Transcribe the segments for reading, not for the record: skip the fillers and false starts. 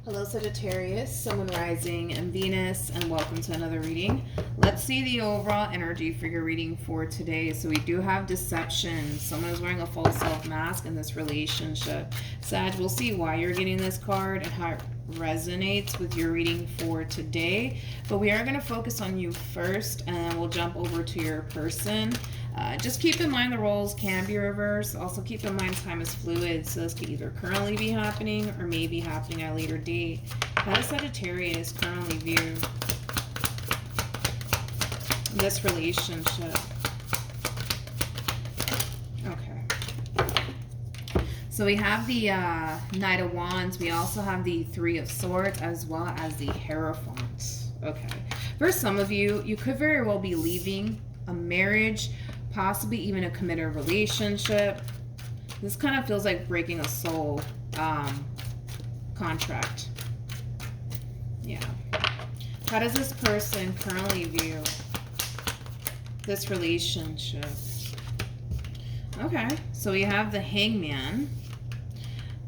Hello Sagittarius, Sun, Moon, Rising, and Venus, and welcome to another reading. Let's see the overall energy for your reading for today. So we do have deception. Someone is wearing a false self mask in this relationship. Sag, we'll see why you're getting this card and how it resonates with your reading for today. But we are going to focus on you first, and then we'll jump over to your person. Just keep in mind the roles can be reversed. Also keep in mind time is fluid, so this could either currently be happening or may be happening at a later date. How does Sagittarius currently view this relationship? Okay. So we have the Knight of Wands. We also have the Three of Swords as well as the Hierophant. Okay. For some of you, you could very well be leaving a marriage, possibly even a committed relationship. This kind of feels like breaking a soul contract. Yeah. How does this person currently view this relationship? Okay, so we have the Hangman.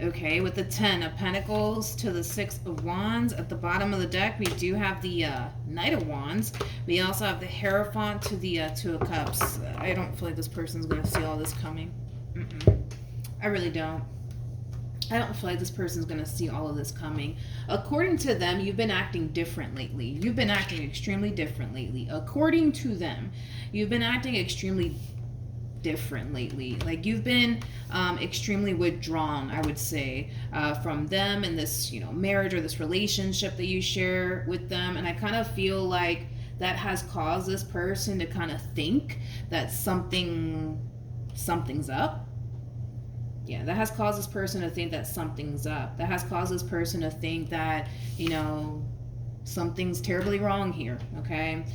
Okay, with the 10 of Pentacles to the 6 of Wands. At the bottom of the deck, we do have the Knight of Wands. We also have the Hierophant to the 2 of Cups. I don't feel like this person's going to see all this coming. I really don't. I don't feel like this person's going to see all of this coming. According to them, you've been acting different lately. You've been acting extremely different lately. According to them, you've been acting extremely different lately. Like you've been extremely withdrawn, I would say, from them and this, marriage or this relationship that you share with them. And I kind of feel like that has caused this person to kind of think that something's up. Yeah, that has caused this person to think that something's up. That has caused this person to think that, something's terribly wrong here, okay?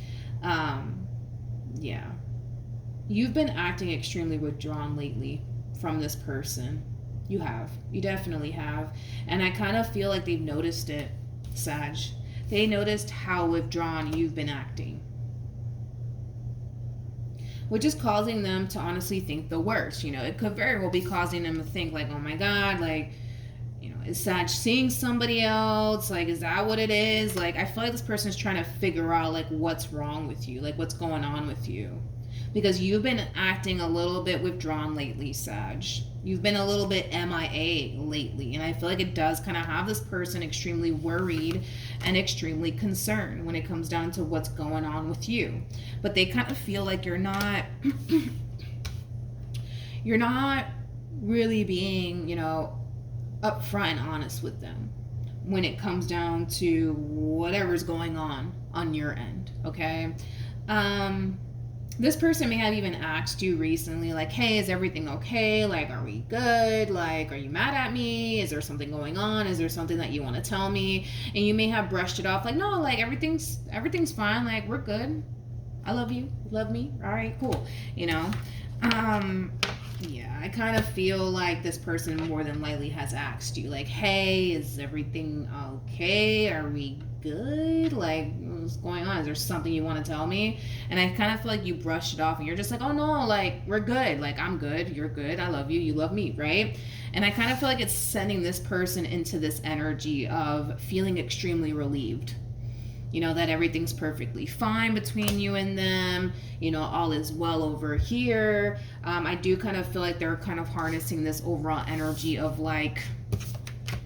Yeah. You've been acting extremely withdrawn lately from this person. You have. You definitely have. And I kind of feel like they've noticed it, Sag. They noticed how withdrawn you've been acting, which is causing them to honestly think the worst. It could very well be causing them to think like, oh my God, like, is Sag seeing somebody else? Like, is that what it is? Like, I feel like this person is trying to figure out like what's wrong with you, like what's going on with you. Because you've been acting a little bit withdrawn lately, Sag. You've been a little bit MIA lately. And I feel like it does kind of have this person extremely worried and extremely concerned when it comes down to what's going on with you. But they kind of feel like you're not really being, upfront and honest with them when it comes down to whatever's going on your end, okay? This person may have even asked you recently, like, hey, is everything okay? Like, are we good? Like, are you mad at me? Is there something going on? Is there something that you want to tell me? And you may have brushed it off like, no, like, everything's fine. Like, we're good. I love you. You love me. All right, cool. Yeah, I kind of feel like this person more than likely has asked you, like, hey, is everything okay? Are we good? Like, what's going on? Is there something you want to tell me? And I kind of feel like you brushed it off and you're just like, oh no, like, we're good. Like, I'm good. You're good. I love you. You love me, right? And I kind of feel like it's sending this person into this energy of feeling extremely relieved. That everything's perfectly fine between you and them. All is well over here. I do kind of feel like they're kind of harnessing this overall energy of like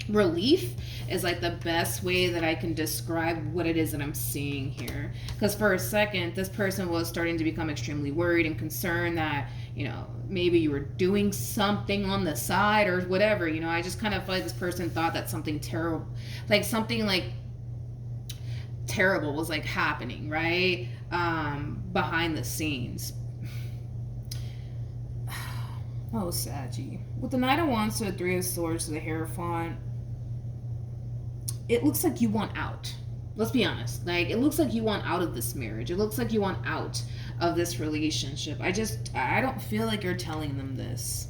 relief is like the best way that I can describe what it is that I'm seeing here. Because for a second, this person was starting to become extremely worried and concerned that, maybe you were doing something on the side or whatever. I just kind of feel like this person thought that something terrible, like something like terrible was like happening, right? Behind the scenes. Oh, Saggy. With the Knight of Wands to the Three of Swords to the Hierophant, it looks like you want out. Let's be honest. Like, it looks like you want out of this marriage. It looks like you want out of this relationship. I don't feel like you're telling them this.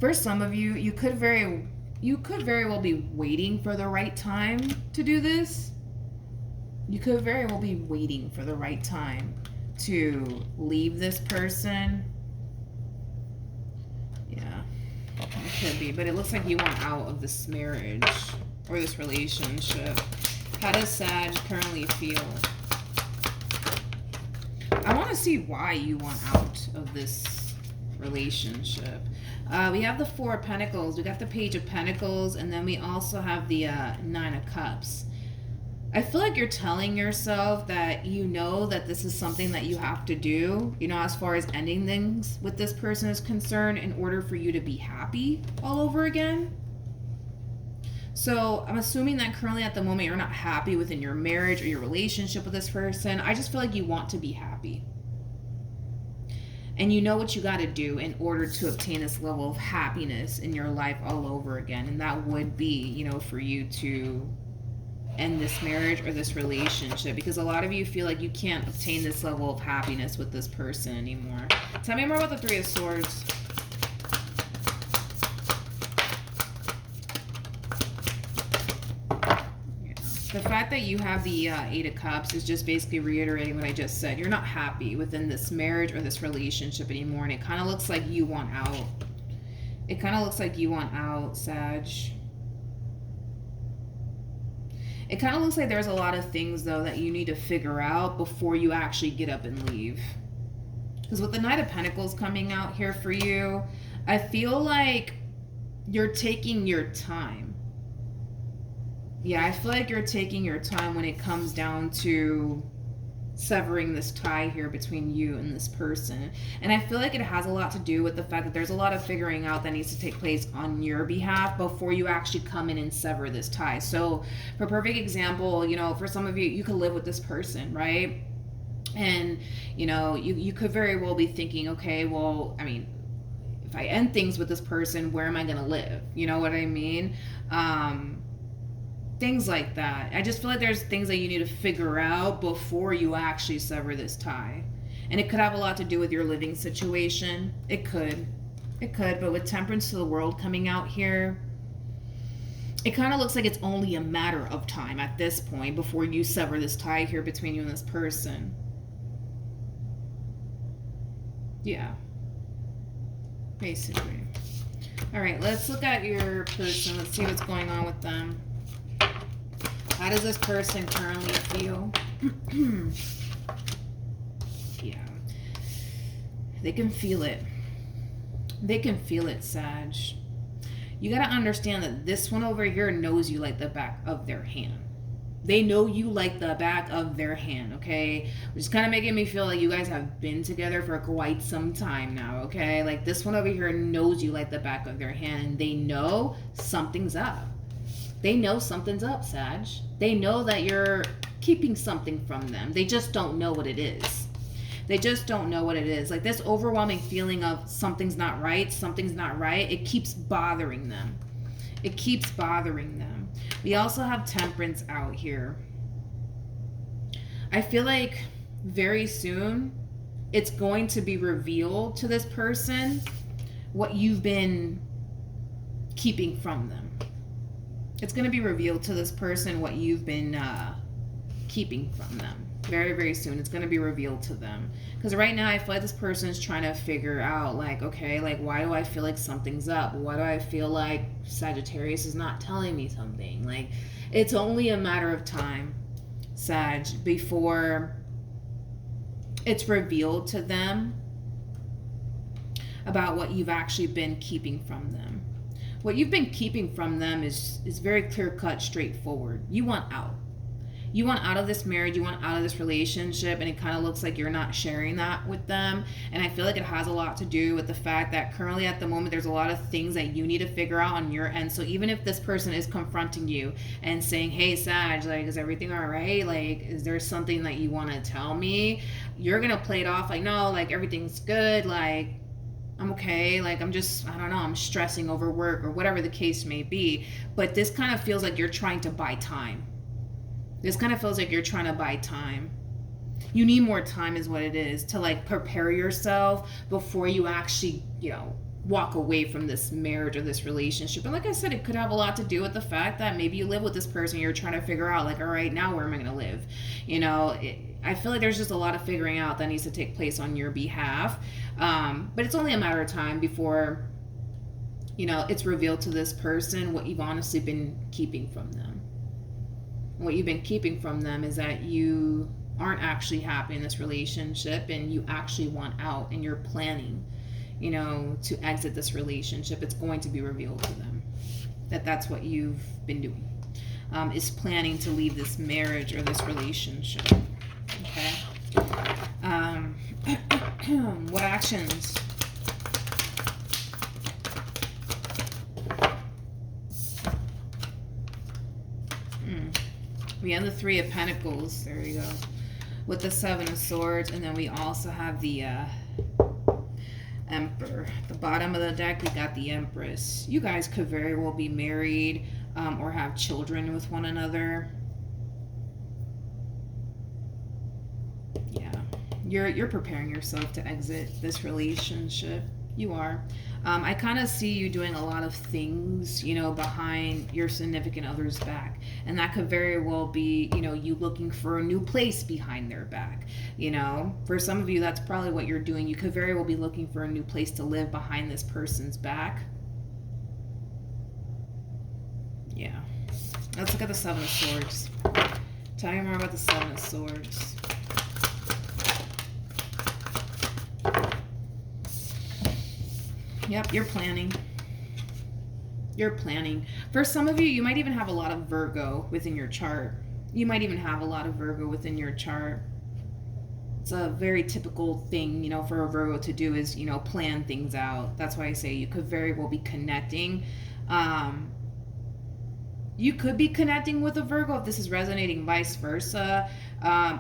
For some of you, you could very well be waiting for the right time to do this. You could very well be waiting for the right time to leave this person. Yeah. It could be, but it looks like you want out of this marriage. or this relationship. How does Sag currently feel? I want to see why you want out of this relationship. We have the Four of Pentacles. We got the Page of Pentacles. And then we also have the Nine of Cups. I feel like you're telling yourself that you know that this is something that you have to do, you know, as far as ending things with this person is concerned in order for you to be happy all over again. So I'm assuming that currently at the moment you're not happy within your marriage or your relationship with this person. I just feel like you want to be happy. And you know what you got to do in order to obtain this level of happiness in your life all over again. And that would be, you know, for you to end this marriage or this relationship, because a lot of you feel like you can't obtain this level of happiness with this person anymore. Tell me more about the Three of Swords. The fact that you have the Eight of Cups is just basically reiterating what I just said. You're not happy within this marriage or this relationship anymore, and it kind of looks like you want out. It kind of looks like you want out, Sag. It kind of looks like there's a lot of things, though, that you need to figure out before you actually get up and leave. Because with the Knight of Pentacles coming out here for you, I feel like you're taking your time. Yeah, I feel like you're taking your time when it comes down to severing this tie here between you and this person. And I feel like it has a lot to do with the fact that there's a lot of figuring out that needs to take place on your behalf before you actually come in and sever this tie. So for perfect example, you know, for some of you, you could live with this person, right? And, you know, you could very well be thinking, okay, well, I mean, if I end things with this person, where am I going to live? You know what I mean? Things like that. I just feel like there's things that you need to figure out before you actually sever this tie. And it could have a lot to do with your living situation. It could. But with Temperance to the World coming out here, it kind of looks like it's only a matter of time at this point before you sever this tie here between you and this person. Yeah. Basically. All right, let's look at your person. Let's see what's going on with them. How does this person currently feel? Yeah. They can feel it. They can feel it, Sag. You got to understand that this one over here knows you like the back of their hand. They know you like the back of their hand, okay? Which is kind of making me feel like you guys have been together for quite some time now, okay? Like this one over here knows you like the back of their hand, and they know something's up. They know something's up, Sag. They know that you're keeping something from them. They just don't know what it is. They just don't know what it is. Like this overwhelming feeling of something's not right, it keeps bothering them. It keeps bothering them. We also have Temperance out here. I feel like very soon it's going to be revealed to this person what you've been keeping from them. It's going to be revealed to this person what you've been keeping from them. Very, very soon. It's going to be revealed to them. Because right now I feel like this person is trying to figure out, like, okay, like, why do I feel like something's up? Why do I feel like Sagittarius is not telling me something? Like, it's only a matter of time, Sag, before it's revealed to them about what you've actually been keeping from them. What you've been keeping from them is very clear-cut, straightforward. You want out. You want out of this marriage, you want out of this relationship, and it kind of looks like you're not sharing that with them. And I feel like it has a lot to do with the fact that currently at the moment there's a lot of things that you need to figure out on your end. So even if this person is confronting you and saying, hey, Sag, like, is everything all right? Like, is there something that you want to tell me? You're going to play it off like, no, like, everything's good, like, I'm okay, like I'm just, I don't know, I'm stressing over work or whatever the case may be. But this kind of feels like you're trying to buy time. This kind of feels like you're trying to buy time. You need more time is what it is to like prepare yourself before you actually, you know, walk away from this marriage or this relationship. And like I said, it could have a lot to do with the fact that maybe you live with this person, you're trying to figure out like, all right, now where am I going to live? You know, I feel like there's just a lot of figuring out that needs to take place on your behalf. But it's only a matter of time before you know, it's revealed to this person what you've honestly been keeping from them. What you've been keeping from them is that you aren't actually happy in this relationship and you actually want out, and you're planning, you know, to exit this relationship. It's going to be revealed to them that that's what you've been doing, is planning to leave this marriage or this relationship. Okay. What actions? We have the Three of Pentacles. There you go. With the Seven of Swords. And then we also have the Emperor. At the bottom of the deck, we got the Empress. You guys could very well be married or have children with one another. Yeah. You're preparing yourself to exit this relationship. You are. I kind of see you doing a lot of things, you know, behind your significant other's back. And that could very well be, you know, you looking for a new place behind their back. You know, for some of you, that's probably what you're doing. You could very well be looking for a new place to live behind this person's back. Yeah. Let's look at the Seven of Swords. Tell me more about the Seven of Swords. Yep, you're planning. You're planning. For some of you, you might even have a lot of Virgo within your chart. You might even have a lot of Virgo within your chart. It's a very typical thing, you know, for a Virgo to do is, you know, plan things out. That's why I say you could very well be connecting. You could be connecting with a Virgo if this is resonating, vice versa.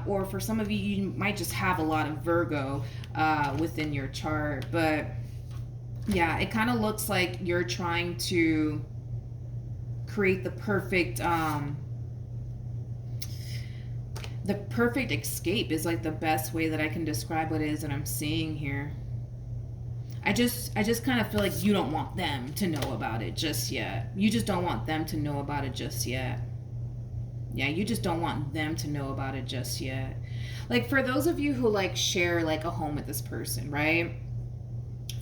Or for some of you, you might just have a lot of Virgo within your chart. But yeah, it kind of looks like you're trying to create the perfect escape is like the best way that I can describe what it is that I'm seeing here. I just kind of feel like you don't want them to know about it just yet. You just don't want them to know about it just yet. Yeah, you just don't want them to know about it just yet. Like for those of you who like share like a home with this person, right?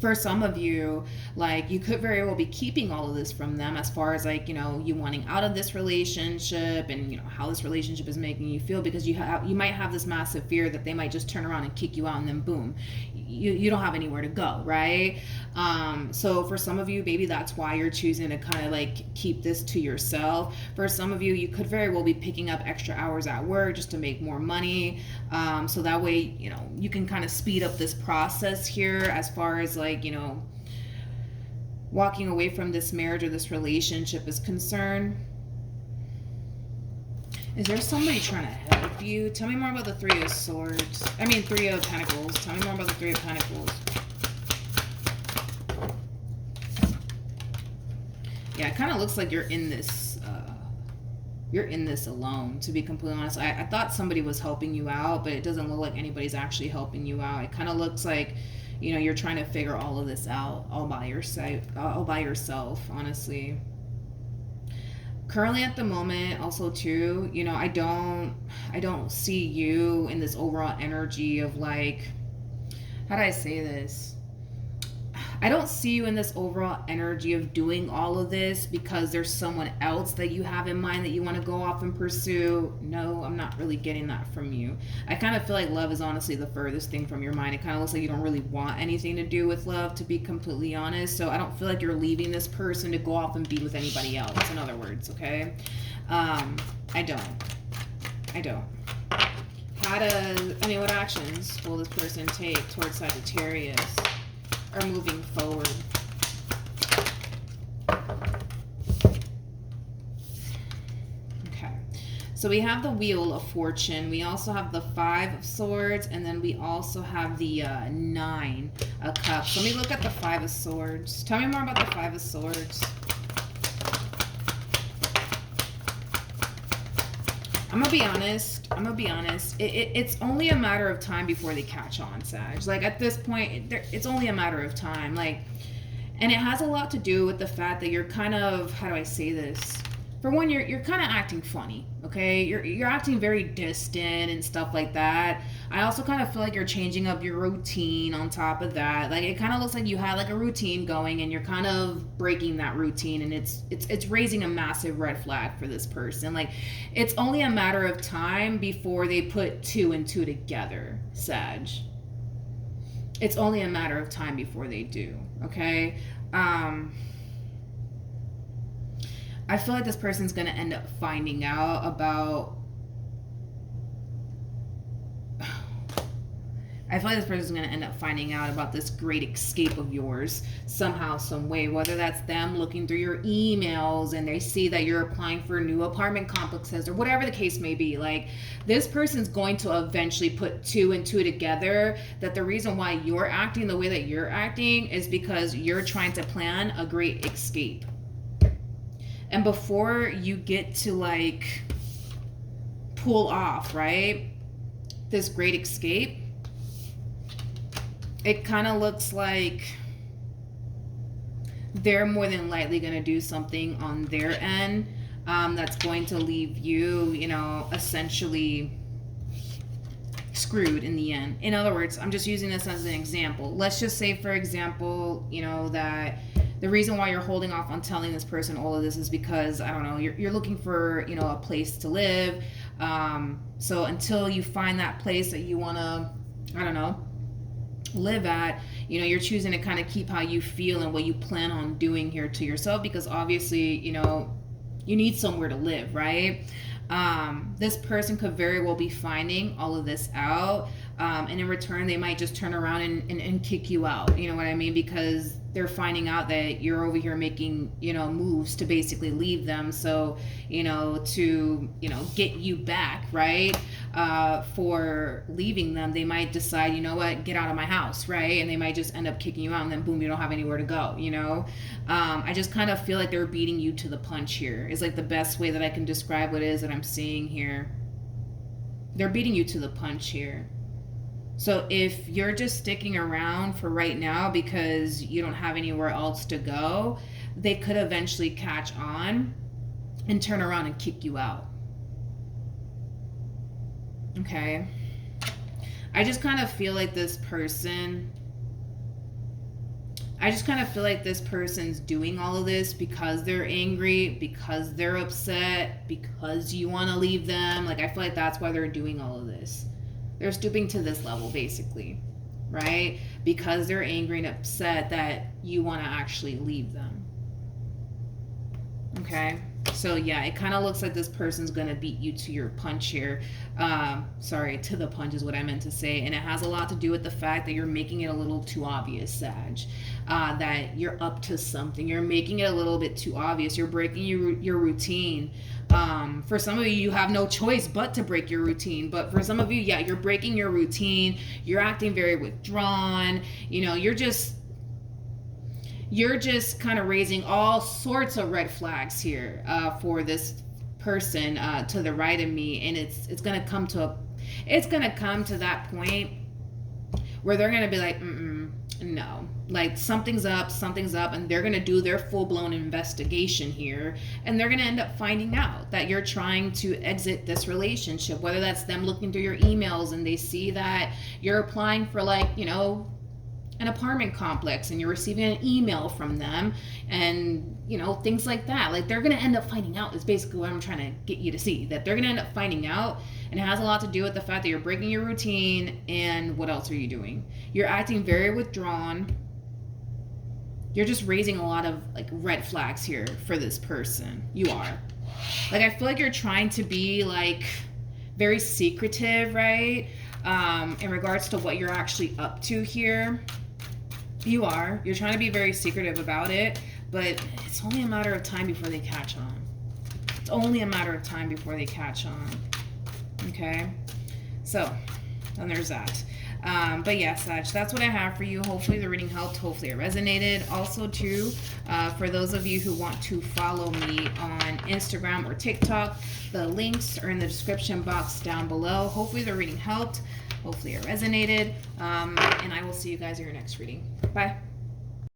For some of you, like you could very well be keeping all of this from them as far as like, you know, you wanting out of this relationship and, you know, how this relationship is making you feel, because you might have this massive fear that they might just turn around and kick you out and then boom, you don't have anywhere to go, right? So for some of you, maybe that's why you're choosing to kind of like keep this to yourself. For some of you, you could very well be picking up extra hours at work just to make more money. So that way, you know, you can kind of speed up this process here as far as like, you know, walking away from this marriage or this relationship is concerned. Is there somebody trying to help you? Tell me more about the Three of Swords. I mean, Three of Pentacles. Tell me more about the Three of Pentacles. Yeah, it kind of looks like you're in this alone, to be completely honest. I thought somebody was helping you out, but it doesn't look like anybody's actually helping you out. It kind of looks like, you know, you're trying to figure all of this out all by yourself, honestly. Currently at the moment, also too, you know, I don't see you in this overall energy of like, how do I say this? I don't see you in this overall energy of doing all of this because there's someone else that you have in mind that you want to go off and pursue. No, I'm not really getting that from you. I kind of feel like love is honestly the furthest thing from your mind. It kind of looks like you don't really want anything to do with love, to be completely honest. So I don't feel like you're leaving this person to go off and be with anybody else, in other words, okay? I don't. What actions will this person take towards Sagittarius? Are moving forward. Okay, so we have the Wheel of Fortune. We also have the Five of Swords, and then we also have the Nine of Cups. Let me look at the Five of Swords. Tell me more about the Five of Swords. I'm gonna be honest. It's only a matter of time before they catch on, Sag. Like at this point, it's only a matter of time. Like, and it has a lot to do with the fact that you're kind of, how do I say this? for one, you're kind of acting funny, okay? You're acting very distant and stuff like that. I also kind of feel like you're changing up your routine on top of that. Like it kind of looks like you had like a routine going and you're kind of breaking that routine, and it's raising a massive red flag for this person. Like it's only a matter of time before they put two and two together, Sag. It's only a matter of time before they do, okay? I feel like this person's going to end up finding out about... I feel like this person's going to end up finding out about this great escape of yours somehow, some way, whether that's them looking through your emails and they see that you're applying for new apartment complexes or whatever the case may be. Like, this person's going to eventually put two and two together, that the reason why you're acting the way that you're acting is because you're trying to plan a great escape. And before you get to like pull off, right, this great escape, it kind of looks like they're more than likely going to do something on their end that's going to leave you, you know, essentially screwed in the end. In other words, I'm just using this as an example. Let's just say, for example, you know, that the reason why you're holding off on telling this person all of this is because, I don't know, you're looking for, you know, a place to live. So until you find that place that you want to, I don't know, live at, you know, you're choosing to kind of keep how you feel and what you plan on doing here to yourself, because obviously, you know, you need somewhere to live, right? This person could very well be finding all of this out, and in return they might just turn around and kick you out, you know what I mean, because they're finding out that you're over here making, you know, moves to basically leave them, so, you know, to, you know, get you back, right, for leaving them. They might decide, you know what, get out of my house, right, and they might just end up kicking you out, and then boom, you don't have anywhere to go, you know. I just kind of feel like they're beating you to the punch here is like the best way that I can describe what it is that I'm seeing here. They're beating you to the punch here. So if you're just sticking around for right now because you don't have anywhere else to go, they could eventually catch on and turn around and kick you out. Okay. I just kind of feel like this person's doing all of this because they're angry, because they're upset, because you want to leave them. Like, I feel like that's why they're doing all of this. They're stooping to this level, basically, right? Because they're angry and upset that you want to actually leave them. Okay? So, yeah, it kind of looks like this person's going to beat you to your punch here. Sorry, to the punch is what I meant to say. And it has a lot to do with the fact that you're making it a little too obvious, Sag. That you're up to something. You're making it a little bit too obvious. You're breaking your routine. For some of you, you have no choice but to break your routine. But for some of you, yeah, you're breaking your routine. You're acting very withdrawn. You know, you're just kind of raising all sorts of red flags here for this person to the right of me, and it's gonna come to that point where they're gonna be like, no, like something's up, and they're gonna do their full-blown investigation here, and they're gonna end up finding out that you're trying to exit this relationship, whether that's them looking through your emails and they see that you're applying for, like, you know, an apartment complex, and you're receiving an email from them, and, you know, things like that. Like, they're going to end up finding out is basically what I'm trying to get you to see, that they're going to end up finding out, and it has a lot to do with the fact that you're breaking your routine. And what else are you doing? You're acting very withdrawn. You're just raising a lot of, like, red flags here for this person. You are. Like, I feel like you're trying to be, like, very secretive, right? In regards to what you're actually up to here. You are. You're trying to be very secretive about it, but it's only a matter of time before they catch on. It's only a matter of time before they catch on. Okay? So, then there's that. But yeah, Sag, that's what I have for you. Hopefully the reading helped. Hopefully it resonated. Also, too, for those of you who want to follow me on Instagram or TikTok, the links are in the description box down below. Hopefully the reading helped. Hopefully it resonated. And I will see you guys in your next reading. Bye.